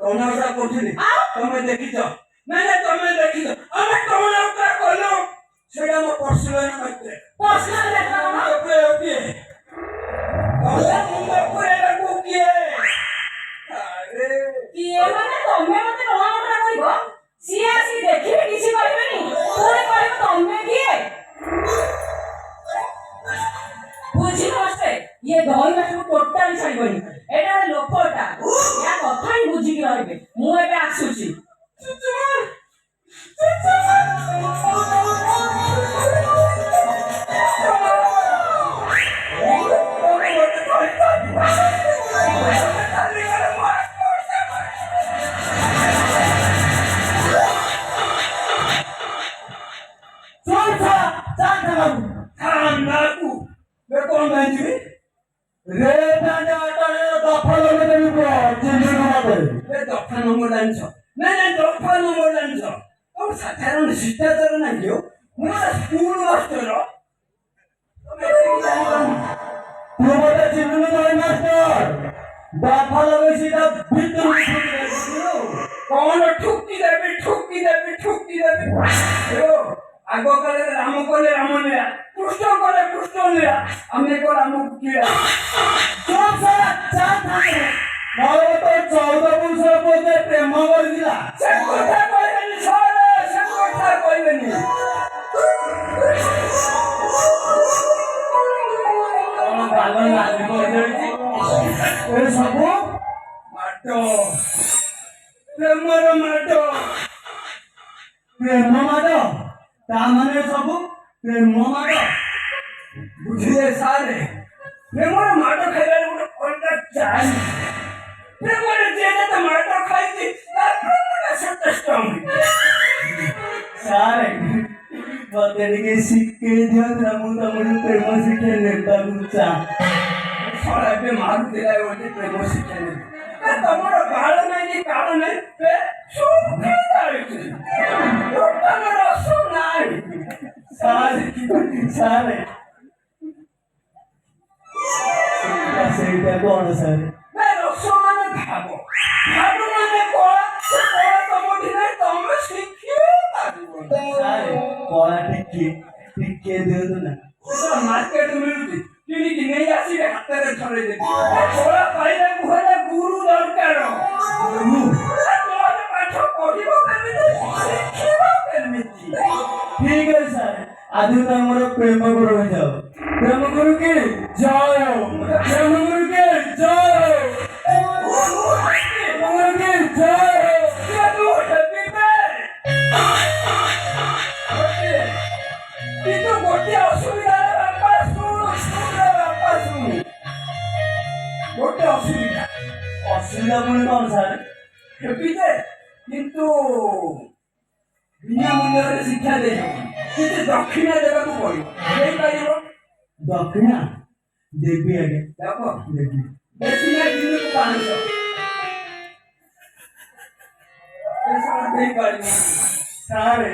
कौन अवतार करथिली तमे देखिछ मैंने तमे देखिछ अरे कौन अवतार करलो सेडा मो पर्सनल मात्र पर्सनल देखा ना ओके ओके कौन मुंडा पुरे लागो किए अरे किए माने तमे मते कौन अवतार करिवो सिए आसी देखिबे किछि कहबेनी पुरे कहबो तमे किए बुझी नमस्ते ये दही माछ को टोटली छाड़बनी एटा बे लोकटा या कथा ही बुझी कि रहबे मु एबे आसुची साधारण शिष्टाचार नाही हो मला स्कूल मास्टर तू मला चिन्ह नाही मास्टर बापा लगे सीधा भीतर कौन ठुकी देबी हो आगो काले राम कोले राम लीला कृष्ण कोले कृष्ण लीला हमें को राम कीड़ा सब सारा चार थाने मोर तो 14 वर्ष पहले प्रेम कर दिला से কথা কইবেনি সারা से কথা কইবেনি কোন পাগল লাগি কইছি এ সব মাটো প্রেম মাটো তা মানে সব প্রেম মাটো বুঝিয়ে সারে প্রেমর মাটো খাইলে গোটে কোনটা চাই प्रेमरे जेने तो माटो खाइछि ता प्रेमरे सतस्टम सारे बतेरिके सिक्के दियो रामु तमु प्रेम शिखे नेता गुचा सारे पे मारु देला ओते प्रेम शिखे ने ता तमरो बाळ नाही काळ नाही पे सुखे जायछि ओतन रसो नाही सारे ସେଇଟା କଣ ସାର୍ ରସ ମାନେ ଭାବ ମାନେ କଳା ତମଠି ନାହିଁ ତମେ ଶିଖି କଳା ଟିକେ ଦିଅନ୍ତୁ ନା ମାର୍କେଟ ମିଳୁଛି କିଣିକି ନେଇ ଆସିବେ ହାତରେ ଧରେଇ ଦେବି କଳା ପାଇଲେ ମୁହଁରେ ଗୁରୁ ଦରକାର ପାଠ ପଢିବ କେମିତି ଶିଖିବ କେମିତି ଠିକ ଅଛି ସାର୍ ଆଜି ତ ଆମର ପ୍ରେମ ଗୁରୁ ହେଇଯାଉ प्रेम गुरु के जय प्रेम गुरु के जय गुरु के जय ये तू हैप्पी बर्थडे ये तो गोटे असुविधा रे बापा सुन गोटे असुविधा बोले कौन सर हैप्पी दे किंतु बिना मूल्य शिक्षा दे किसी दक्षिणा देवा को पड़ो नहीं पाइबो दक्षिणा देवी आगे देखो देवी दक्षिणा दिन को पानी सो ऐसा नहीं पानी सारे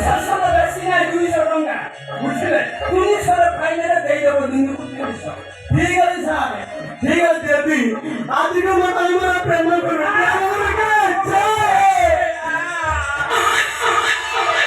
शासन दक्षिणा 200 टंका बुझले 200 फाइनल दे देबो दिन को 300 ठीक है सारे ठीक है देवी आज को मैं तुम्हारा प्रेम करूंगा